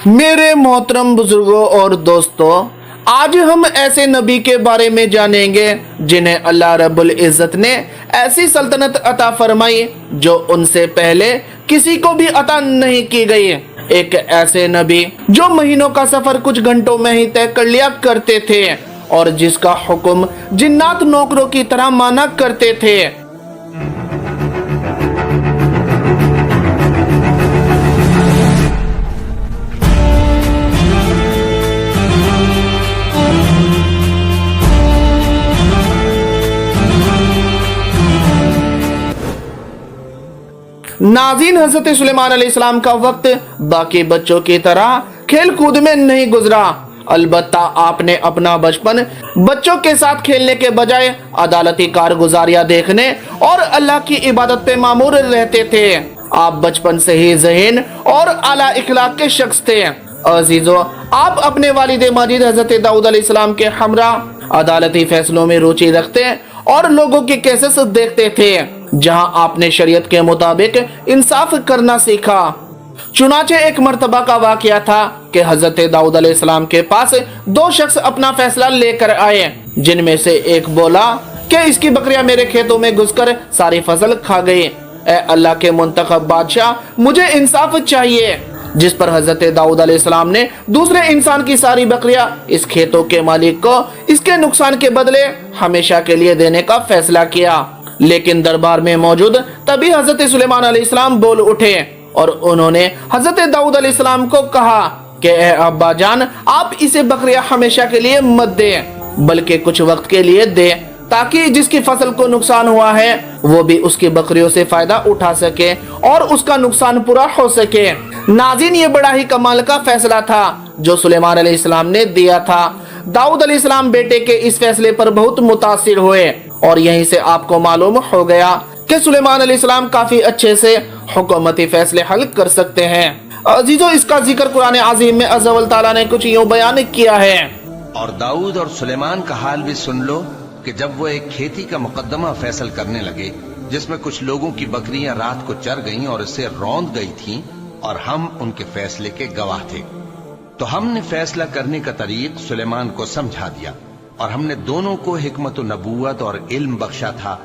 मेरे मोहतरम बुजुर्गों और दोस्तों, आज हम ऐसे नबी के बारे में जानेंगे जिन्हें अल्लाह रब्बुल इज़्ज़त ने ऐसी सल्तनत अता फरमाई जो उनसे पहले किसी को भी अता नहीं की गई। एक ऐसे नबी जो महीनों का सफर कुछ घंटों में ही तय कर लिया करते थे और जिसका हुक्म जिन्नात नौकरों की तरह माना करते थे। नाज़रीन, हजरत सुलेमान अलैहिस्सलाम का वक्त बाकी बच्चों की तरह खेल कूद में नहीं गुजरा। अलबत्ता आपने अपना बचपन बच्चों के साथ खेलने के बजाय अदालती कारगुजारियां देखने और अल्लाह की इबादत पे मामूर रहते थे। आप बचपन से ही ज़हीन और आला इखलाक के शख्स थे। अजीजों, आप अपने वालिद माजिद हजरत दाऊद अलैहिस्सलाम के हमरा अदालती फैसलों में रुचि रखते और लोगों के केसेस देखते थे, जहां आपने शरीयत के मुताबिक इंसाफ करना सीखा। चुनाचे एक मर्तबा का वाकया था कि हजरत दाऊद अलैहिस्सलाम के पास दो शख्स अपना फैसला लेकर आए, जिनमें से एक बोला कि इसकी बकरियां मेरे खेतों में घुसकर सारी फसल खा गई। ए अल्लाह के मुंतखब बादशाह, मुझे इंसाफ चाहिए। जिस पर हजरत दाऊद अलैहिस्सलाम ने दूसरे इंसान की सारी बकरियां इस खेतों के मालिक को इसके नुकसान के बदले हमेशा के लिए देने का फैसला किया। लेकिन दरबार में मौजूद तभी हजरत सुलेमान अलैहिस्सलाम बोल उठे और उन्होंने हजरत दाऊद अलैहिस्सलाम को कहा कि ए अब्बा जान, आप इसे बकरियां हमेशा के लिए मत दे, बल्कि कुछ वक्त के लिए दे, ताकि जिसकी फसल को नुकसान हुआ है वो भी उसकी बकरियों से फायदा उठा सके और उसका नुकसान पूरा हो सके। नाज़रीन, ये बड़ा ही कमाल का फैसला था जो सुलेमान अलैहिस्सलाम ने दिया था। दाऊद अलैहिस्सलाम बेटे के इस फैसले पर बहुत मुतासिर हुए और यहीं से आपको मालूम हो गया कि सुलेमान अलैहिस्सलाम काफी अच्छे से हुकूमती फैसले हल कर सकते हैं। अजीजों, इसका जिक्र कुरान अज़ीम में अज़्ज़ा व तआला ने कुछ यूं बयान किया है। और दाऊद और सुलेमान का हाल भी सुन लो कि जब वो एक खेती का मुकदमा फैसल करने लगे जिसमें कुछ लोगों की बकरियां रात को चर गईं और इससे रौंद गई थीं और हम उनके फैसले के गवाह थे, तो हमने फैसला करने का तरीक सुलेमान को समझा दिया और हमने दोनों को हिकमत व नबूवत और इल्म बख्शा था।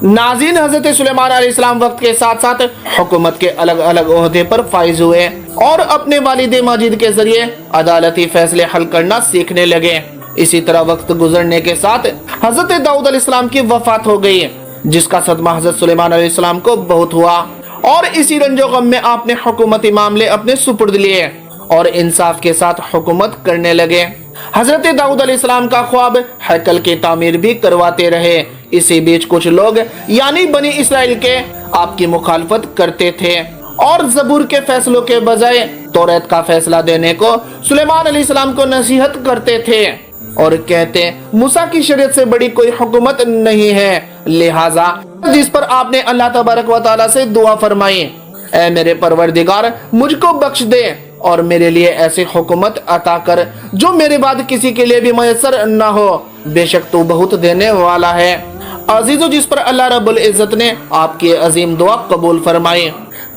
नाज़रीन, हजरत सुलेमान अलैहिस्सलाम वक्त के साथ साथ हुकूमत के अलग अलग ओहदे पर फाइज हुए और अपने वालिद माजिद के जरिए अदालती फैसले हल करना सीखने लगे। इसी तरह वक्त गुजरने के साथ हजरत दाऊद अलैहिस्सलाम की वफात हो गई, जिसका सदमा हजरत सुलेमान अलैहिस्सलाम को बहुत हुआ और इसी रंजो गम में आपने हुकूमती मामले अपने सुपुर्द लिए और इंसाफ के साथ हुकूमत करने लगे। हजरत दाऊद अलैहिस्सलाम का ख्वाब हैकल की तामीर भी करवाते रहे। इसी बीच कुछ लोग यानी बनी इसराइल के आपकी मुखालफत करते थे और ज़बूर के फैसलों के बजाय तौरात का फैसला देने को सुलेमान अलैहिस्सलाम को नसीहत करते थे और कहते मूसा की शरीयत से बड़ी कोई हुकूमत नहीं है। लिहाजा जिस पर आपने अल्लाह तबारक व तआला से दुआ फरमाई, ऐ मेरे परवरदिगार, मुझको बख्श दे और मेरे लिए ऐसी हुकूमत अता कर जो मेरे बाद किसी के लिए भी मयसर न हो, बेशक तू बहुत देने वाला है। अजीजों, जिस पर अल्लाह रब्बुल इज़्ज़त ने आपकी अजीम दुआ कबूल फरमाई।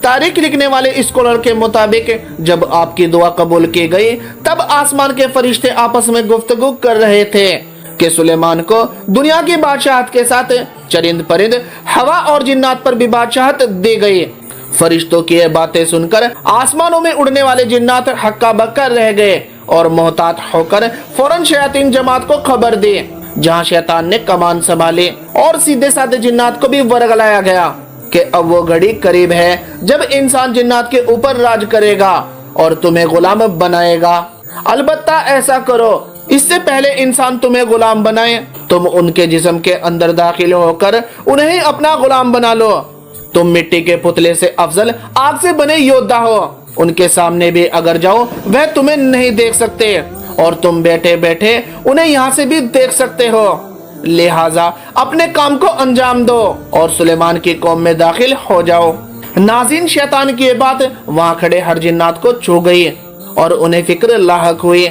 तारीख लिखने वाले स्कॉलर के मुताबिक जब आपकी दुआ कबूल की गई तब आसमान के फरिश्ते आपस में गुफ्तगू कर रहे थे कि सुलेमान को दुनिया की बादशाहत के साथ चरिंद परिंद, हवा और जिन्नात पर भी बादशाहत दी गई। फरिश्तों की ये बातें सुनकर आसमानों में उड़ने वाले जिन्नात हक्का बक्का रह गए और मोहतात होकर फौरन शयातीन जमात को खबर दी, जहां शैतान ने कमान संभाली और सीधे साधे जिन्नात को भी वर्गलाया गया कि अब वो घड़ी करीब है जब इंसान जिन्नात के ऊपर राज करेगा और तुम्हें गुलाम बनाएगा। अलबत्ता ऐसा करो, इससे पहले इंसान तुम्हें गुलाम बनाए, तुम उनके जिस्म के अंदर दाखिल होकर उन्हें अपना गुलाम बना लो। तुम मिट्टी के पुतले से अफजल आग से बने योद्धा हो, उनके सामने भी अगर जाओ वह तुम्हें नहीं देख सकते और तुम बैठे बैठे उन्हें यहाँ से भी देख सकते हो। लिहाजा अपने काम को अंजाम दो और सुलेमान की कौम में दाखिल हो जाओ। नाज़रीन, शैतान की ये बात वहाँ खड़े हर जिन्नात को छू गई और उन्हें फिक्र लाहक हुई,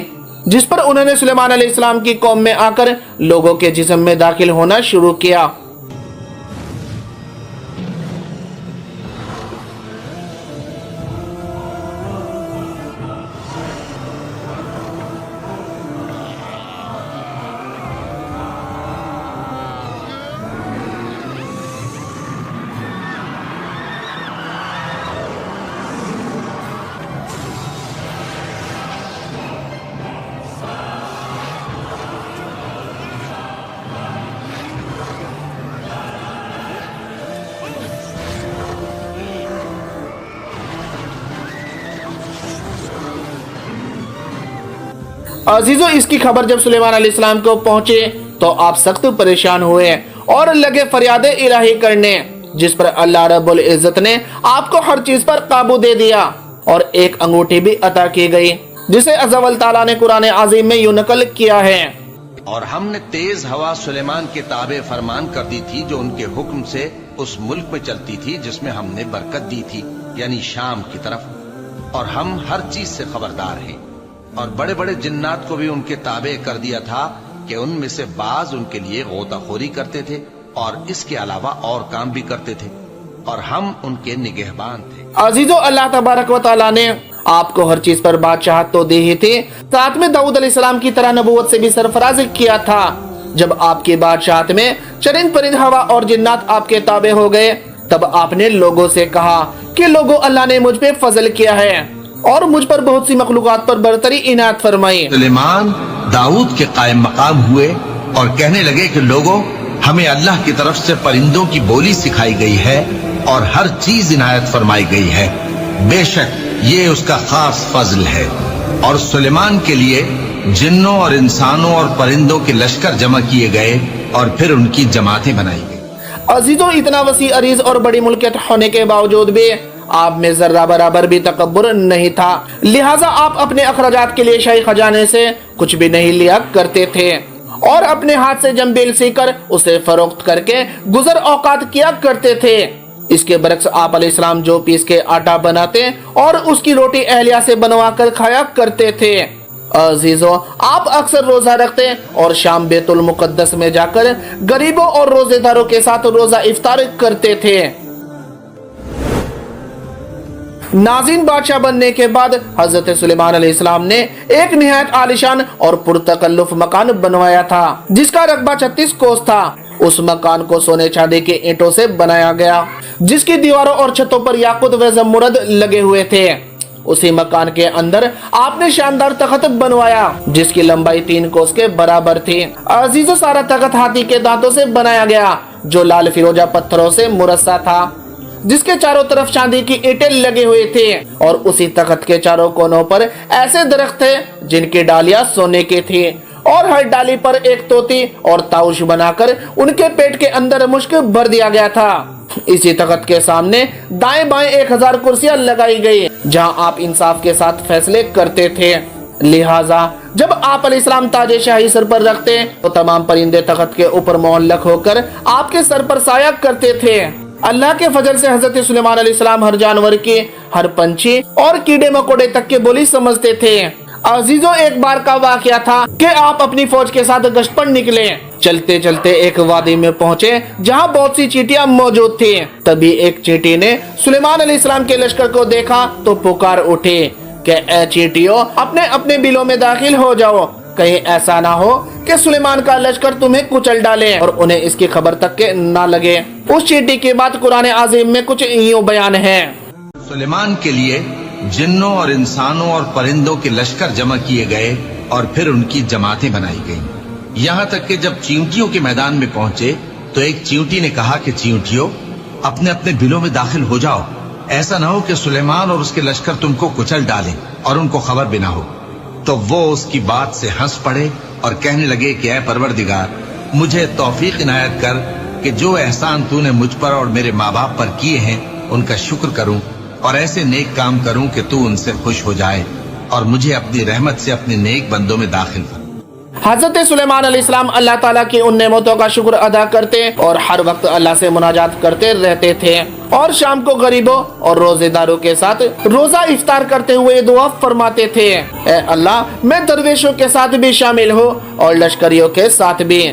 जिस पर उन्होंने सुलेमान अलैहिस्सलाम की कौम में आकर लोगों के जिस्म में दाखिल होना शुरू किया। अजीजों, इसकी खबर जब सुलेमान अलैहिस्सलाम को पहुंचे तो आप सख्त परेशान हुए और लगे फरियाद इलाही करने, जिस पर अल्लाह रब्बुल इज्जत ने आपको हर चीज पर काबू दे दिया और एक अंगूठी भी अता की गई, जिसे अज़्ज़ा ताला ने कुरान अज़ीम में यूं नकल किया है। और हमने तेज हवा सुलेमान के ताबे फरमान कर दी थी, जो उनके हुक्म से उस मुल्क में चलती थी जिसमें हमने बरकत दी थी, यानी शाम की तरफ। और हम हर चीज से खबरदार हैं। और बड़े बड़े जिन्नात को भी उनके ताबे कर दिया था कि उनमें से बाज उनके लिए गोताखोरी करते थे और इसके अलावा और काम भी करते थे, और हम उनके निगहबान थे। अजीजों, अल्लाह तबारक व तआला ने आपको हर चीज पर बादशाहत तो दी ही थी, साथ में दाऊद अलैहिस्सलाम की तरह नबूवत से भी सरफराज किया था। जब आपकी बादशाहत में चरिंद परिंद हवा और जिन्नात आपके ताबे हो गए, तब आपने लोगों से कहा कि लोगों, अल्लाह ने मुझ पे फजल किया है और मुझ पर बहुत सी मखलूकात पर बरतरी इनायत फरमाई। सुलेमान दाऊद के कायम मकाम हुए और कहने लगे कि लोगों, हमें अल्लाह की तरफ से परिंदों की बोली सिखाई गई है और हर चीज इनायत फरमाई गई है। बेशक ये उसका खास फजल है। और सुलेमान के लिए जिन्नों और इंसानों और परिंदों के लश्कर जमा किए गए और फिर उनकी जमातें बनाई गई। अजीजों, इतना वसी अरीज और बड़ी मुल्कियत होने के बावजूद भी आप में जर्रा बराबर भी तकब्बुर नहीं था, लिहाजा आप अपने अखराजात के लिए शाही खजाने से कुछ भी नहीं लिया करते थे और अपने हाथ से जंबील सीकर उसे फरोख्त करके गुजर औकात किया करते थे। इसके बरक्स आप अलैहिस्सलाम जो पीस के आटा बनाते और उसकी रोटी अहलिया से बनवा कर खाया करते थे। अजीजों, आप अक्सर रोजा रखते और शाम बैतुल मुकद्दस में जाकर गरीबों और रोजेदारों के साथ रोजा इफ्तार करते थे। नाज़रीन, बादशाह बनने के बाद हजरत सुलेमान अलैहिस्सलाम ने एक निहायत आलिशान और पुरतकल्लुफ मकान बनवाया था, जिसका रकबा 36 कोस था। उस मकान को सोने चांदी के ईंटों से बनाया गया, जिसकी दीवारों और छतों पर याकूत व ज़मरुद लगे हुए थे। उसी मकान के अंदर आपने शानदार तख्त बनवाया, जिसकी लंबाई 3 कोस के बराबर थी। अजीजों, सारा तख्त हाथी के दांतों से बनाया गया, जो लाल फिरोजा पत्थरों से मुरस्सा था, जिसके चारों तरफ चांदी की ईंटें लगे हुए थे। और उसी तख्त के चारों कोनों पर ऐसे दरख्त थे जिनकी डालियां सोने की थी और हर डाली पर एक तोती और ताउश बनाकर उनके पेट के अंदर मुश्क भर दिया गया था। इसी तख्त के सामने दाएं बाएं 1000 कुर्सियां लगाई गई, जहां आप इंसाफ के साथ फैसले करते थे। लिहाजा जब आप अलैहिस्सलाम ताजे शाही सर पर रखते तो तमाम परिंदे तख्त के ऊपर मोहल्लक होकर आपके सर पर साया करते थे। अल्लाह के फजल से हजरत सुलेमान अलैहिस्सलाम हर जानवर की, हर पंछी और कीड़े मकोड़े तक के बोली समझते थे। अजीजों, एक बार का वाकया था कि आप अपनी फौज के साथ गश्त पर निकले। चलते चलते एक वादी में पहुंचे जहां बहुत सी चींटियां मौजूद थी। तभी एक चींटी ने सुलेमान अलैहिस्सलाम के लश्कर को देखा तो पुकार उठी कि ए चींटियों, अपने अपने बिलों में दाखिल हो जाओ, कहीं ऐसा ना हो कि सुलेमान का लश्कर तुम्हें कुचल डाले और उन्हें इसकी खबर तक के ना लगे। उस चींटी की बात कुरान अज़ीम में कुछ यूं बयान है। सुलेमान के लिए जिन्नों और इंसानों और परिंदों के लश्कर जमा किए गए और फिर उनकी जमातें बनाई गईं। यहाँ तक कि जब चींटियों के मैदान में पहुंचे तो एक चींटी ने कहा कि चींटियों, अपने अपने बिलों में दाखिल हो जाओ, ऐसा ना हो कि सुलेमान और उसके लश्कर तुमको कुचल डालें और उनको खबर भी ना हो। तो वो उसकी बात से हंस पड़े और कहने लगे कि ऐ परवरदिगार, मुझे तौफीक इनायत कर कि जो एहसान तूने मुझ पर और मेरे माँ बाप पर किए हैं उनका शुक्र करूं और ऐसे नेक काम करूं कि तू उनसे खुश हो जाए और मुझे अपनी रहमत से अपने नेक बंदों में दाखिल कर। हजरत सुलेमान अलैहिस्सलाम अल्लाह ताला की उन नेमतों का शुक्र अदा करते और हर वक्त अल्लाह से मुनाजात करते रहते थे और शाम को गरीबों और रोजेदारों के साथ रोजा इफ्तार करते हुए दुआ फरमाते थे, ए अल्लाह, मैं दरवेशों के साथ भी शामिल हो और लश्करियों के साथ भी,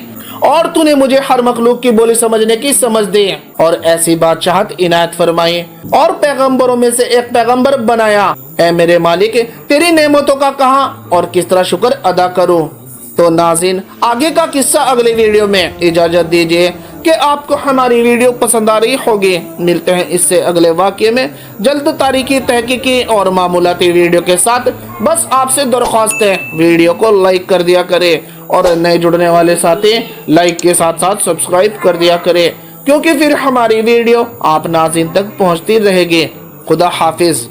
और तूने मुझे हर मखलूक की बोली समझने की समझ दी और ऐसी बादशाहत इनायत फरमाई और पैगंबरों में से एक पैगंबर बनाया। ए मेरे मालिक, तेरी नेमतों का कहां और किस तरह शुक्र अदा करूं। तो नाज़रीन, आगे का किस्सा अगले वीडियो में। इजाजत दीजिए कि आपको हमारी वीडियो पसंद आ रही होगी। मिलते हैं इससे अगले वाक़ये में जल्द तारीखी, तहकीकी और मामूलाती वीडियो के साथ। बस आपसे दरख्वास्त है, वीडियो को लाइक कर दिया करे और नए जुड़ने वाले साथी लाइक के साथ साथ सब्सक्राइब कर दिया करे, क्योंकि फिर हमारी वीडियो आप नाज़रीन तक पहुंचती रहेगी। खुदा हाफिज।